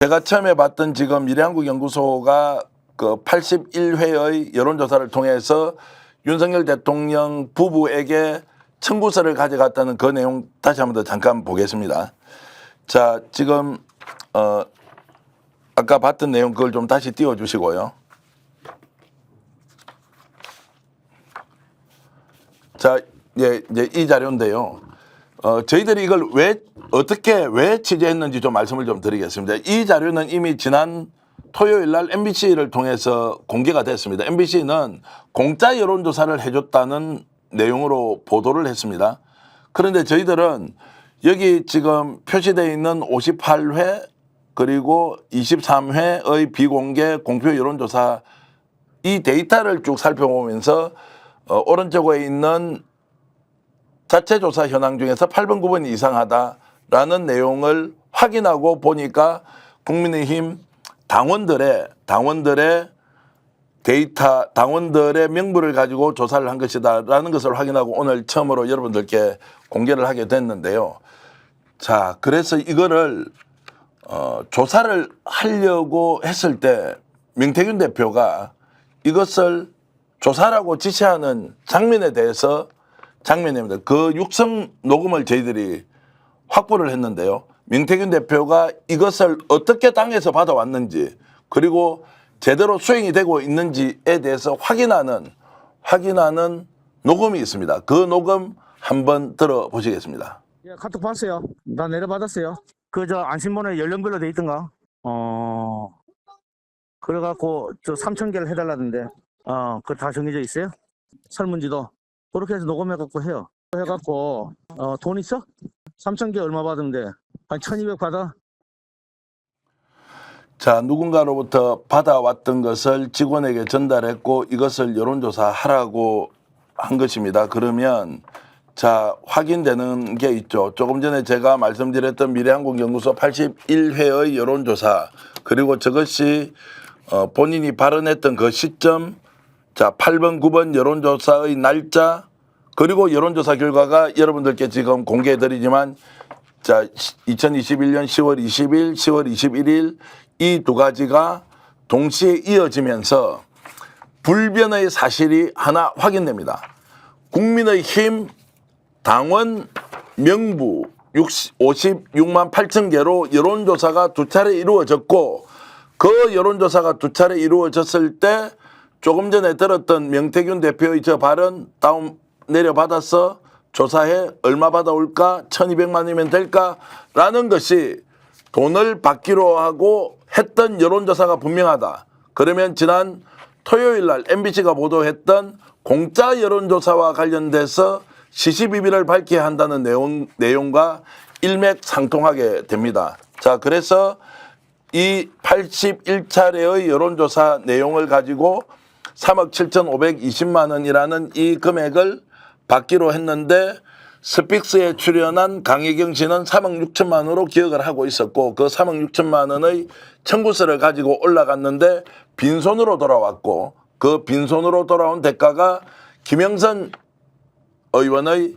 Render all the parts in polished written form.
제가 처음에 봤던 지금 미래한국연구소가 그 81회의 여론조사를 통해서 윤석열 대통령 부부에게 청구서를 가져갔다는 그 내용 다시 한번 더 잠깐 보겠습니다. 자, 지금 아까 봤던 내용 그걸 좀 다시 띄워주시고요. 자, 이제 이 자료인데요. 저희들이 이걸 왜 취재했는지 좀 말씀을 좀 드리겠습니다. 이 자료는 이미 지난 토요일 날 MBC를 통해서 공개가 됐습니다. MBC는 공짜 여론조사를 해줬다는 내용으로 보도를 했습니다. 그런데 저희들은 여기 지금 표시되어 있는 58회 그리고 23회의 비공개 공표 여론조사 이 데이터를 쭉 살펴보면서 오른쪽에 있는 자체 조사 현황 중에서 8번, 9번이 이상하다라는 내용을 확인하고 보니까 국민의힘 당원들의 데이터, 당원들의 명부를 가지고 조사를 한 것이다라는 것을 확인하고 오늘 처음으로 여러분들께 공개를 하게 됐는데요. 자, 그래서 이거를 조사를 하려고 했을 때 명태균 대표가 이것을 조사라고 지시하는 장면입니다. 그 육성 녹음을 저희들이 확보를 했는데요. 명태균 대표가 이것을 어떻게 당에서 받아왔는지 그리고 제대로 수행이 되고 있는지에 대해서 확인하는 녹음이 있습니다. 그 녹음 한번 들어보시겠습니다. 예, 카톡 봤어요. 다 내려받았어요. 그 저 안심번호에 연령별로 돼 있던가. 그래갖고 저 3,000개를 해달라던데. 그거 다 정해져 있어요? 설문지도. 그렇게 해서 녹음해갖고 해요. 해갖고 돈 있어? 3,000개 얼마 받으면 돼? 한 1,200 받아? 자, 누군가로부터 받아왔던 것을 직원에게 전달했고 이것을 여론조사하라고 한 것입니다. 그러면 자, 확인되는 게 있죠. 조금 전에 제가 말씀드렸던 미래한국연구소 81회의 여론조사 그리고 저것이 본인이 발언했던 그 시점, 자, 8번, 9번 여론조사의 날짜 그리고 여론조사 결과가 여러분들께 지금 공개해드리지만 자, 2021년 10월 20일, 10월 21일 이 두 가지가 동시에 이어지면서 불변의 사실이 하나 확인됩니다. 국민의힘 당원 명부 56만 8천 개로 여론조사가 두 차례 이루어졌고 그 여론조사가 두 차례 이루어졌을 때 조금 전에 들었던 명태균 대표의 저 발언 다운 내려받아서 조사해 얼마 받아올까 1,200만이면 될까라는 것이 돈을 받기로 하고 했던 여론조사가 분명하다. 그러면 지난 토요일 날 MBC가 보도했던 공짜 여론조사와 관련돼서 시시비비를 밝혀야 한다는 내용과 일맥상통하게 됩니다. 자, 그래서 이 81차례의 여론조사 내용을 가지고 3억 7,520만 원이라는 이 금액을 받기로 했는데 스픽스에 출연한 강혜경 씨는 3억 6천만 원으로 기억을 하고 있었고 그 3억 6천만 원의 청구서를 가지고 올라갔는데 빈손으로 돌아왔고 그 빈손으로 돌아온 대가가 김영선 의원의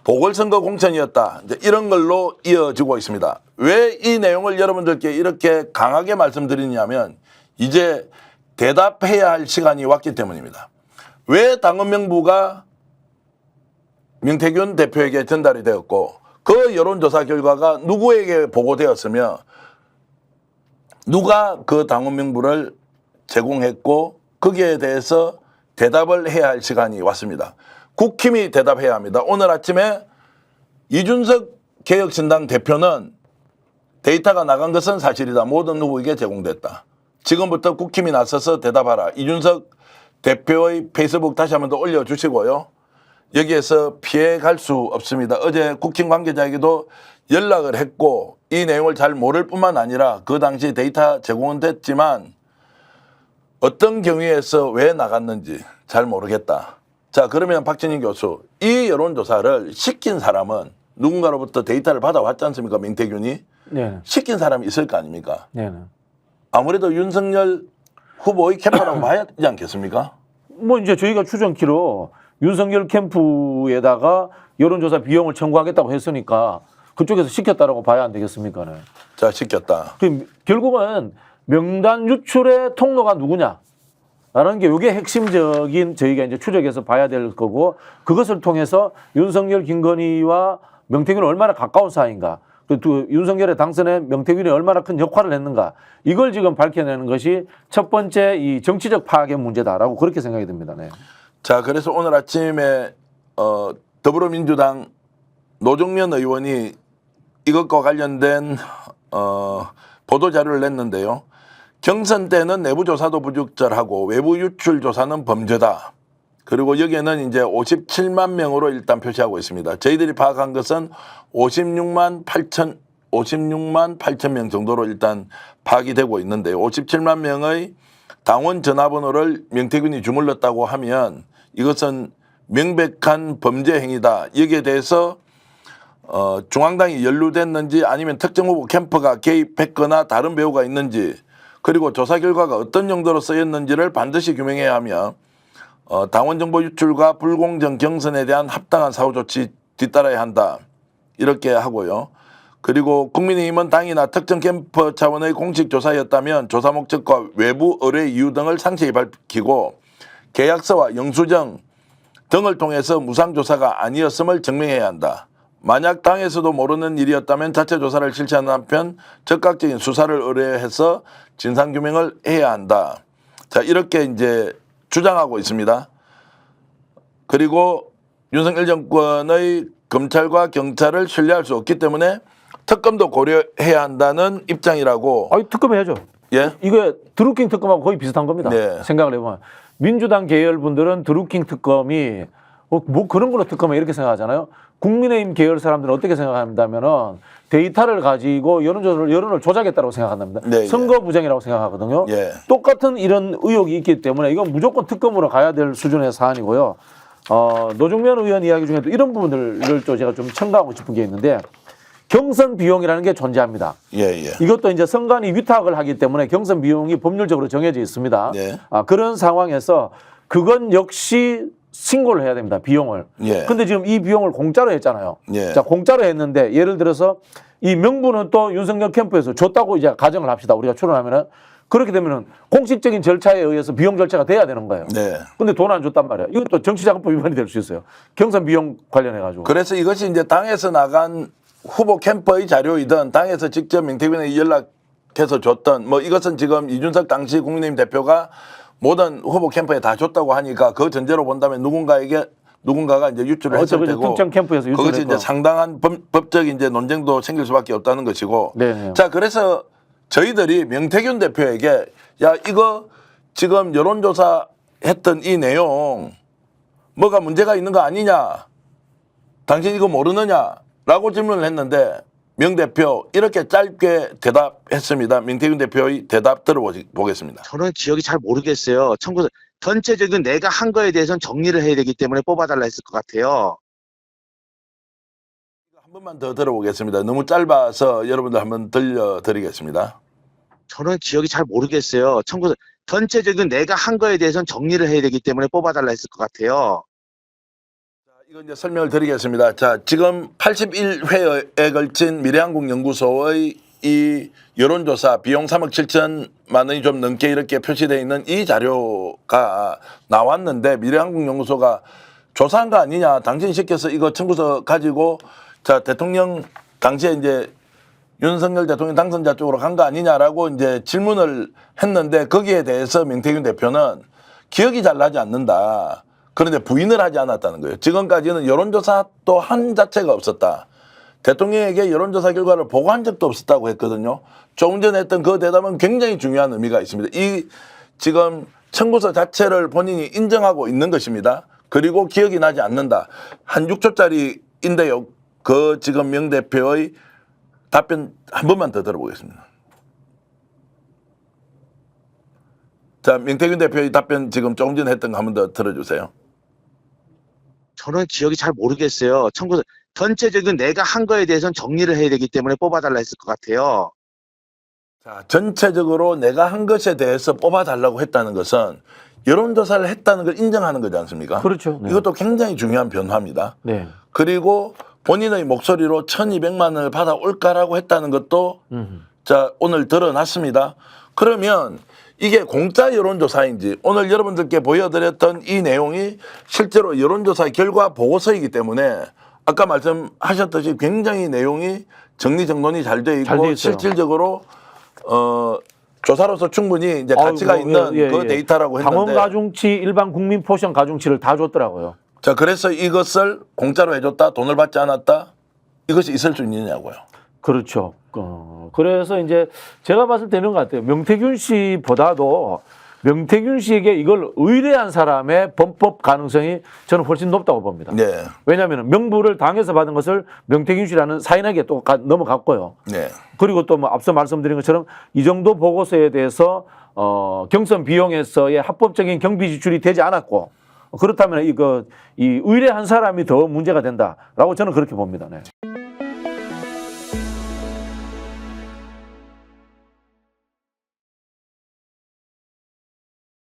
보궐선거 공천이었다. 이제 이런 걸로 이어지고 있습니다. 왜 이 내용을 여러분들께 이렇게 강하게 말씀드리냐면 이제 대답해야 할 시간이 왔기 때문입니다. 왜 당원 명부가 명태균 대표에게 전달이 되었고 그 여론조사 결과가 누구에게 보고되었으며 누가 그 당원 명부를 제공했고 거기에 대해서 대답을 해야 할 시간이 왔습니다. 국힘이 대답해야 합니다. 오늘 아침에 이준석 개혁신당 대표는 데이터가 나간 것은 사실이다. 모든 누구에게 제공됐다. 지금부터 국힘이 나서서 대답하라. 이준석 대표의 페이스북 다시 한번 더 올려주시고요. 여기에서 피해갈 수 없습니다. 어제 국힘 관계자에게도 연락을 했고 이 내용을 잘 모를 뿐만 아니라 그 당시 데이터 제공은 됐지만 어떤 경위에서 왜 나갔는지 잘 모르겠다. 자, 그러면 박진희 교수, 이 여론조사를 시킨 사람은 누군가로부터 데이터를 받아왔지 않습니까? 명태균이. 네. 시킨 사람이 있을 거 아닙니까? 네. 아무래도 윤석열 후보의 캠프라고 봐야 하지 않겠습니까? 뭐 이제 저희가 추정키로 윤석열 캠프에다가 여론조사 비용을 청구하겠다고 했으니까 그쪽에서 시켰다라고 봐야 안 되겠습니까? 네. 자, 시켰다. 결국은 명단 유출의 통로가 누구냐? 라는 게 이게 핵심적인 저희가 이제 추적해서 봐야 될 거고 그것을 통해서 윤석열, 김건희와 명태균이 얼마나 가까운 사이인가 또 윤석열의 당선에 명태균이 얼마나 큰 역할을 했는가 이걸 지금 밝혀내는 것이 첫 번째 이 정치적 파악의 문제다라고 그렇게 생각이 듭니다. 네. 자, 그래서 오늘 아침에 더불어민주당 노정면 의원이 이것과 관련된 보도 자료를 냈는데요. 경선 때는 내부 조사도 부적절하고 외부 유출 조사는 범죄다. 그리고 여기에는 이제 57만 명으로 일단 표시하고 있습니다. 저희들이 파악한 것은 56만 8천 명 정도로 일단 파악이 되고 있는데요. 57만 명의 당원 전화번호를 명태균이 주물렀다고 하면 이것은 명백한 범죄 행위다. 여기에 대해서 중앙당이 연루됐는지 아니면 특정 후보 캠프가 개입했거나 다른 배후가 있는지 그리고 조사 결과가 어떤 용도로 쓰였는지를 반드시 규명해야 하며 당원 정보 유출과 불공정 경선에 대한 합당한 사후 조치 뒤따라야 한다. 이렇게 하고요. 그리고 국민의힘은 당이나 특정 캠프 차원의 공식 조사였다면 조사 목적과 외부 의뢰 이유 등을 상세히 밝히고 계약서와 영수증 등을 통해서 무상조사가 아니었음을 증명해야 한다. 만약 당에서도 모르는 일이었다면 자체 조사를 실시하는 한편 적극적인 수사를 의뢰해서 진상규명을 해야 한다. 자, 이렇게 이제 주장하고 있습니다. 그리고 윤석열 정권의 검찰과 경찰을 신뢰할 수 없기 때문에 특검도 고려해야 한다는 입장이라고. 아니 특검해야죠. 예? 이거 드루킹 특검하고 거의 비슷한 겁니다. 네. 생각을 해보면 민주당 계열 분들은 드루킹 특검이 뭐 그런 걸로 특검에 이렇게 생각하잖아요. 국민의힘 계열 사람들은 어떻게 생각한다면은 데이터를 가지고 여론을 조작했다고 생각한답니다. 네, 선거 부정이라고 생각하거든요. 예. 똑같은 이런 의혹이 있기 때문에 이건 무조건 특검으로 가야 될 수준의 사안이고요. 노정면 의원 이야기 중에도 이런 부분들을 또 제가 좀 첨가하고 싶은 게 있는데 경선 비용이라는 게 존재합니다. 예. 이것도 이제 선관위 위탁을 하기 때문에 경선 비용이 법률적으로 정해져 있습니다. 예. 그런 상황에서 그건 역시 신고를 해야 됩니다. 비용을. 예. 근데 지금 이 비용을 공짜로 했잖아요. 예. 자, 공짜로 했는데 예를 들어서 이 명분은 또 윤석열 캠프에서 줬다고 이제 가정을 합시다. 우리가 추론하면은 그렇게 되면은 공식적인 절차에 의해서 비용 절차가 돼야 되는 거예요. 네. 근데 돈 안 줬단 말이야. 이것도 정치자금법 위반이 될 수 있어요. 경선 비용 관련해 가지고. 그래서 이것이 이제 당에서 나간 후보 캠프의 자료이든 당에서 직접 명태균에게 연락해서 줬던 뭐 이것은 지금 이준석 당시 국민의힘 대표가 모든 후보 캠프에 다 줬다고 하니까 그 전제로 본다면 누군가가 이제 유출을 했을 테고 특정 캠프에서 유출을 그것이 이제 상당한 법적인 이제 논쟁도 생길 수밖에 없다는 것이고. 네. 자, 그래서 저희들이 명태균 대표에게 야, 이거 지금 여론조사 했던 이 내용 뭐가 문제가 있는 거 아니냐? 당신 이거 모르느냐? 라고 질문을 했는데 명 대표 이렇게 짧게 대답했습니다. 명태균 대표의 대답 들어보겠습니다. 저는 기억이 잘 모르겠어요. 청구서 전체적인 내가 한 거에 대해서는 정리를 해야 되기 때문에 뽑아달라 했을 것 같아요. 한 번만 더 들어보겠습니다. 너무 짧아서 여러분들 한번 들려드리겠습니다. 저는 기억이 잘 모르겠어요. 청구서 전체적인 내가 한 거에 대해서는 정리를 해야 되기 때문에 뽑아달라 했을 것 같아요. 이거 이제 설명을 드리겠습니다. 자, 지금 81회에 걸친 미래한국연구소의 이 여론조사 비용 3억 7천만 원이 좀 넘게 이렇게 표시되어 있는 이 자료가 나왔는데 미래한국연구소가 조사한 거 아니냐? 당신 시켜서 이거 청구서 가지고 자, 대통령 당시에 이제 윤석열 대통령 당선자 쪽으로 간 거 아니냐라고 이제 질문을 했는데 거기에 대해서 명태균 대표는 기억이 잘 나지 않는다. 그런데 부인을 하지 않았다는 거예요. 지금까지는 여론조사 또 한 자체가 없었다. 대통령에게 여론조사 결과를 보고한 적도 없었다고 했거든요. 조금 전에 했던 그 대답은 굉장히 중요한 의미가 있습니다. 이 지금 청구서 자체를 본인이 인정하고 있는 것입니다. 그리고 기억이 나지 않는다. 한 6초짜리인데요. 그 지금 명 대표의 답변 한 번만 더 들어보겠습니다. 자, 명태균 대표의 답변 지금 조금 전에 했던 거 한 번 더 들어주세요. 저는 기억이 잘 모르겠어요. 청구서 전체적인 내가 한 거에 대해서는 정리를 해야 되기 때문에 뽑아달라 했을 것 같아요. 자, 전체적으로 내가 한 것에 대해서 뽑아달라고 했다는 것은 여론조사를 했다는 걸 인정하는 거지 않습니까? 그렇죠. 네. 이것도 굉장히 중요한 변화입니다. 네. 그리고 본인의 목소리로 1,200만 원을 받아올까라고 했다는 것도 자 오늘 드러났습니다. 그러면 이게 공짜 여론조사인지 오늘 여러분들께 보여드렸던 이 내용이 실제로 여론조사 결과 보고서이기 때문에 아까 말씀하셨듯이 굉장히 내용이 정리정돈이 잘 돼 잘 있고 돼 있어요. 실질적으로 조사로서 충분히 이제 가치가 있는 그 데이터라고 했는데 강원 가중치, 일반 국민 포션 가중치를 다 줬더라고요. 자 그래서 이것을 공짜로 해줬다 돈을 받지 않았다 이것이 있을 수 있느냐고요. 그렇죠. 그래서 이제 제가 봤을 때는 것 같아요. 명태균 씨보다도 명태균 씨에게 이걸 의뢰한 사람의 범법 가능성이 저는 훨씬 높다고 봅니다. 네, 왜냐하면 명부를 당에서 받은 것을 명태균 씨라는 사인에게 또 넘어갔고요. 네, 그리고 또 뭐 앞서 말씀드린 것처럼 이 정도 보고서에 대해서 경선 비용에서의 합법적인 경비 지출이 되지 않았고 그렇다면 이 의뢰한 사람이 더 문제가 된다라고 저는 그렇게 봅니다. 네.